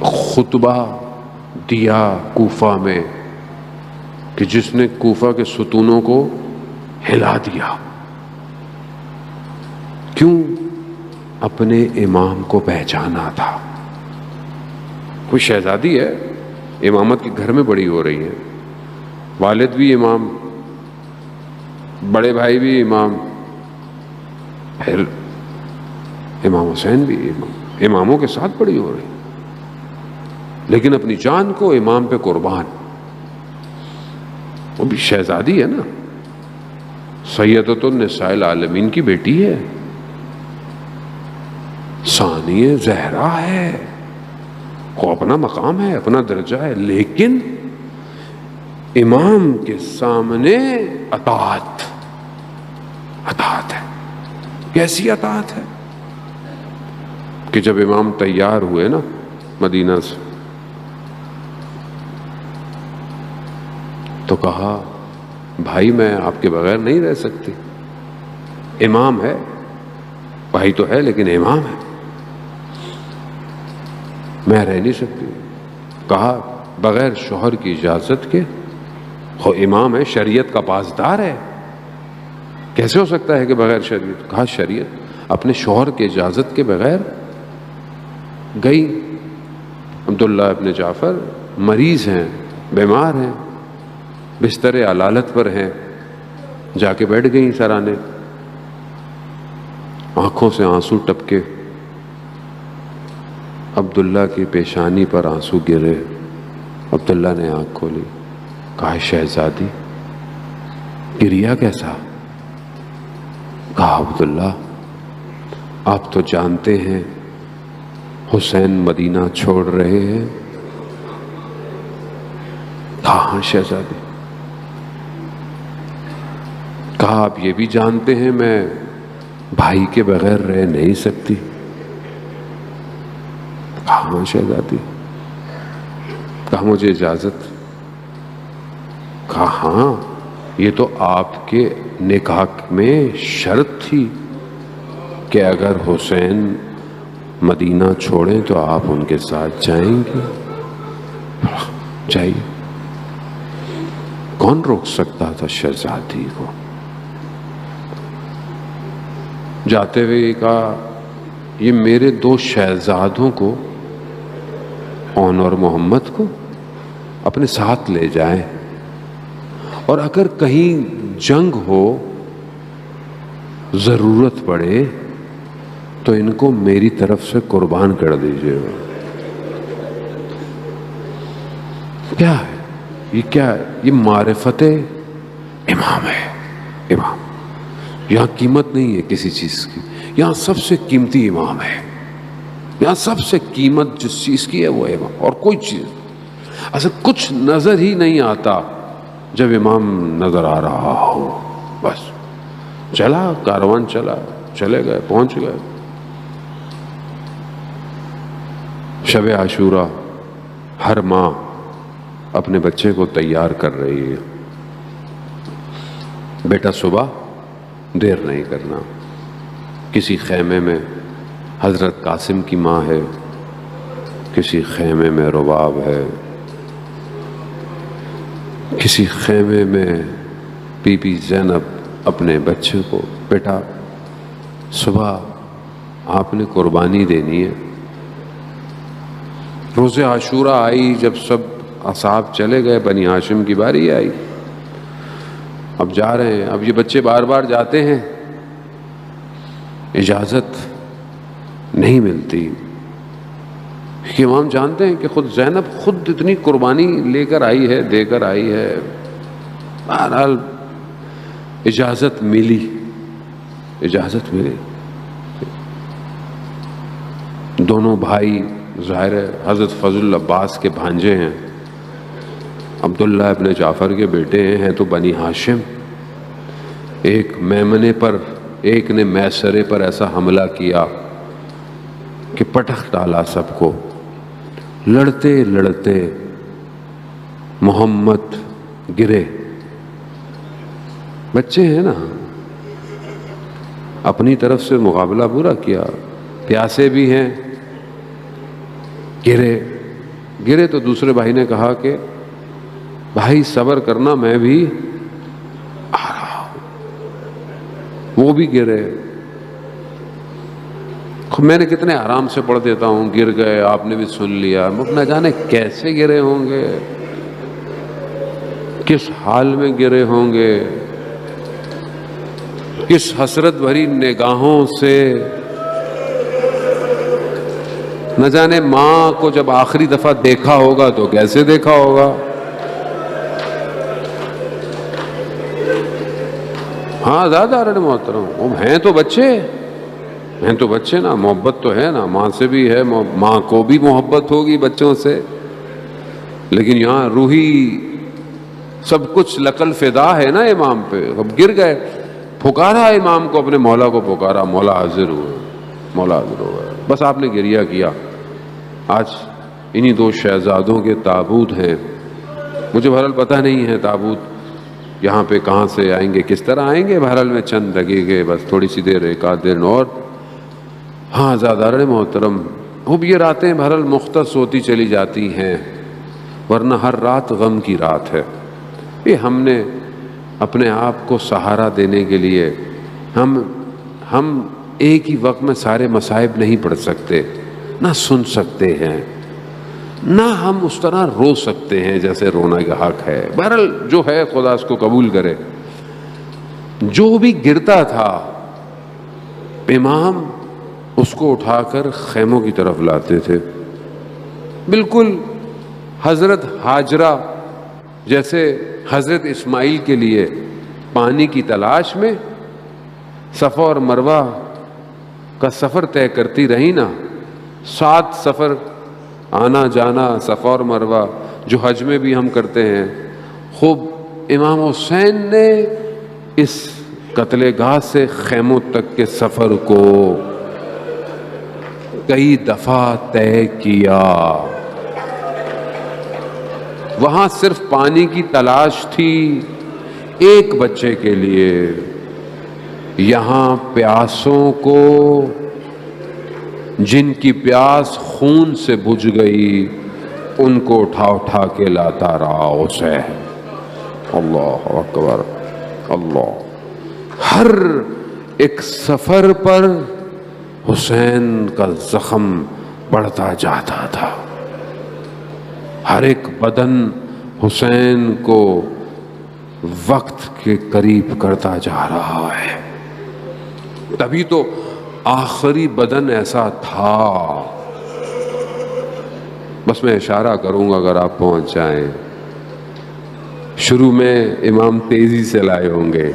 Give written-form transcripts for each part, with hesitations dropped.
خطبہ دیا کوفہ میں کہ جس نے کوفہ کے ستونوں کو ہلا دیا. کیوں؟ اپنے امام کو پہچانا تھا. کوئی شہزادی ہے، امامت کے گھر میں بڑی ہو رہی ہے، والد بھی امام، بڑے بھائی بھی امام، پھر امام حسین بھی اماموں کے ساتھ بڑی ہو رہی، لیکن اپنی جان کو امام پہ قربان. وہ بھی شہزادی ہے نا، سیدۃ النساء العالمین کی بیٹی ہے، ثانیہ زہرا ہے، کو اپنا مقام ہے، اپنا درجہ ہے، لیکن امام کے سامنے اطاعت ہے. کیسی اطاعت ہے کہ جب امام تیار ہوئے نا مدینہ سے تو کہا بھائی میں آپ کے بغیر نہیں رہ سکتی. امام ہے، بھائی تو ہے لیکن امام ہے، میں رہ نہیں سکتی. کہا بغیر شوہر کی اجازت کے، وہ امام ہے، شریعت کا پاسدار ہے، کیسے ہو سکتا ہے کہ بغیر شریعت؟ کہا شریعت اپنے شوہر کی اجازت کے بغیر گئی. عبداللہ ابن جعفر مریض ہیں، بیمار ہیں، بستر علالت پر ہیں، جا کے بیٹھ گئیں سرانے، آنکھوں سے آنسو ٹپکے، عبداللہ کی پیشانی پر آنسو گرے. عبداللہ نے آنکھ کھولی، کہا شہزادی گریا کیسا؟ کہا عبداللہ آپ تو جانتے ہیں حسین مدینہ چھوڑ رہے ہیں. کہا ہاں شہزادی. کہا آپ یہ بھی جانتے ہیں میں بھائی کے بغیر رہ نہیں سکتی. کہا ہاں شہزادی. کہا مجھے اجازت؟ کہا ہاں، یہ تو آپ کے نکاح میں شرط تھی کہ اگر حسین مدینہ چھوڑیں تو آپ ان کے ساتھ جائیں گے. جائیے. کون روک سکتا تھا شہزادی کو؟ جاتے ہوئے کہا یہ میرے دو شہزادوں کو، اون اور محمد کو، اپنے ساتھ لے جائیں، اور اگر کہیں جنگ ہو، ضرورت پڑے تو ان کو میری طرف سے قربان کر دیجیے. کیا ہے یہ؟ کیا ہے یہ؟ معرفت امام ہے. امام یہاں قیمت نہیں ہے کسی چیز کی، یہاں سب سے قیمتی امام ہے. یہاں سب سے قیمت جس چیز کی ہے وہ امام، اور کوئی چیز اصل کچھ نظر ہی نہیں آتا جب امام نظر آ رہا ہو. بس چلا کاروان، چلا، چلے گئے، پہنچ گئے. شب عاشورہ ہر ماں اپنے بچے کو تیار کر رہی ہے. بیٹا صبح دیر نہیں کرنا. کسی خیمے میں حضرت قاسم کی ماں ہے، کسی خیمے میں رباب ہے، کسی خیمے میں بی بی زینب اپنے بچے کو، بیٹا صبح آپ نے قربانی دینی ہے. روز عاشورہ آئی، جب سب اصحاب چلے گئے، بنی ہاشم کی باری آئی. اب جا رہے ہیں، اب یہ بچے بار بار جاتے ہیں، اجازت نہیں ملتی. کہ امام جانتے ہیں کہ خود زینب خود اتنی قربانی لے کر آئی ہے، دے کر آئی ہے. بہرحال اجازت ملی، اجازت ملی. دونوں بھائی ظاہر ہے حضرت فضل عباس کے بھانجے ہیں، عبداللہ ابن جعفر کے بیٹے ہیں تو بنی ہاشم. ایک میمنے پر، ایک نے میسرے پر ایسا حملہ کیا کہ پٹخ ڈالا سب کو. لڑتے لڑتے محمد گرے. بچے ہیں نا، اپنی طرف سے مقابلہ پورا کیا، پیاسے بھی ہیں، گرے. گرے تو دوسرے بھائی نے کہا کہ بھائی صبر کرنا، میں بھی آ رہا ہوں۔ وہ بھی گرے، میں نے کتنے آرام سے پڑھ دیتا ہوں، گر گئے، آپ نے بھی سن لیا، نہ جانے کیسے گرے ہوں گے، کس حال میں گرے ہوں گے، کس حسرت بھری نگاہوں سے، نہ جانے ماں کو جب آخری دفعہ دیکھا ہوگا تو کیسے دیکھا ہوگا۔ ہاں زیادہ رہے محترم، وہ ہیں تو بچے نا، محبت تو ہے نا، ماں سے بھی ہے، ماں کو بھی محبت ہوگی بچوں سے، لیکن یہاں روحی سب کچھ لقل فدا ہے نا امام پہ۔ اب گر گئے، پکارا امام کو، اپنے مولا کو پکارا، مولا حاضر ہوا، بس آپ نے گریہ کیا۔ آج انہی دو شہزادوں کے تابوت ہیں، مجھے بہرحال پتہ نہیں ہے تابوت یہاں پہ کہاں سے آئیں گے، کس طرح آئیں گے، بہرحال میں چند لگے گے، بس تھوڑی سی دیر، ایک آدھ دن اور۔ ہاں زادارِ محترم، اب یہ راتیں بہرحال مختص ہوتی چلی جاتی ہیں، ورنہ ہر رات غم کی رات ہے۔ یہ ہم نے اپنے آپ کو سہارا دینے کے لیے ہم ایک ہی وقت میں سارے مصائب نہیں پڑھ سکتے، نہ سن سکتے ہیں، نہ ہم اس طرح رو سکتے ہیں جیسے رونا کا حق ہے۔ بہرحال جو ہے خدا اس کو قبول کرے۔ جو بھی گرتا تھا امام اس کو اٹھا کر خیموں کی طرف لاتے تھے، بالکل حضرت ہاجرہ جیسے حضرت اسماعیل کے لیے پانی کی تلاش میں صفا اور مروہ کا سفر طے کرتی رہی نا، 7 سفر آنا جانا صفا اور مروہ جو حج میں بھی ہم کرتے ہیں، خوب امام حسین نے اس قتل گاہ سے خیموں تک کے سفر کو کئی دفعہ طے کیا۔ وہاں صرف پانی کی تلاش تھی ایک بچے کے لیے، یہاں پیاسوں کو جن کی پیاس خون سے بجھ گئی ان کو اٹھا اٹھا کے لاتا رہا حسین۔ اللہ اکبر اللہ۔ ہر ایک سفر پر حسین کا زخم بڑھتا جاتا تھا، ہر ایک بدن حسین کو وقت کے قریب کرتا جا رہا ہے۔ تبھی تو آخری بدن ایسا تھا، بس میں اشارہ کروں گا اگر آپ پہنچ جائیں۔ شروع میں امام تیزی سے لائے ہوں گے،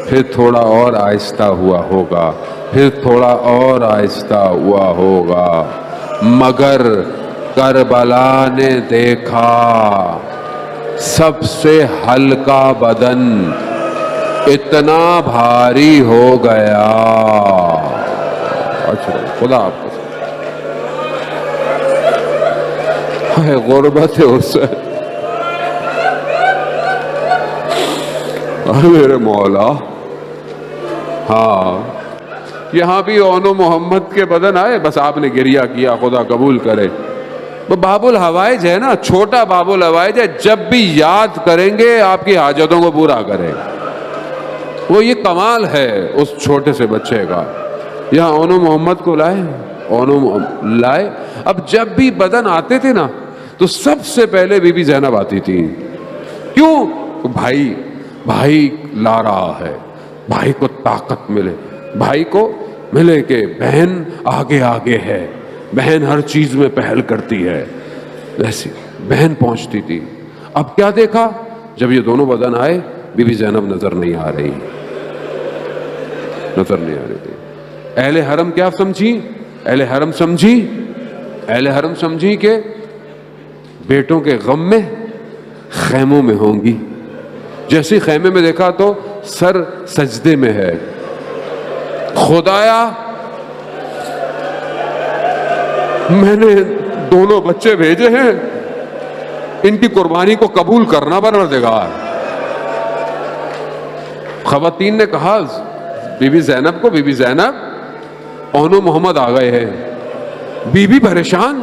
پھر تھوڑا اور آہستہ ہوا ہوگا، پھر تھوڑا اور آہستہ ہوا ہوگا، مگر کربلا نے دیکھا سب سے ہلکا بدن اتنا بھاری ہو گیا۔ اچھا خدا آپ کو ہے غربت حسین، میرے مولا۔ ہاں یہاں بھی اون و محمد کے بدن آئے، بس آپ نے گریہ کیا، خدا قبول کرے۔ وہ باب الحوائج ہے نا، چھوٹا باب الحوائج ہے، جب بھی یاد کریں گے آپ کی حاجتوں کو پورا کرے۔ وہ یہ کمال ہے اس چھوٹے سے بچے کا۔ یہاں اون و محمد کو لائے، اب جب بھی بدن آتے تھے نا تو سب سے پہلے بی بی زینب آتی تھی۔ کیوں؟ بھائی لا رہا ہے، بھائی کو طاقت ملے، بھائی کو ملے کہ بہن آگے آگے ہے، بہن ہر چیز میں پہل کرتی ہے، ویسے بہن پہنچتی تھی۔ اب کیا دیکھا؟ جب یہ دونوں بدن آئے بی بی زینب نظر نہیں آ رہی تھی۔ اہل حرم کیا سمجھی؟ اہل حرم سمجھی کہ بیٹوں کے غم میں خیموں میں ہوں گی۔ جیسے خیمے میں دیکھا تو سر سجدے میں ہے، خدایا میں نے دونوں بچے بھیجے ہیں، ان کی قربانی کو قبول کرنا پروردگار۔ خواتین نے کہا بی بی زینب کو، بی بی زینب اون و محمد آ گئے ہیں۔ بی بی پریشان،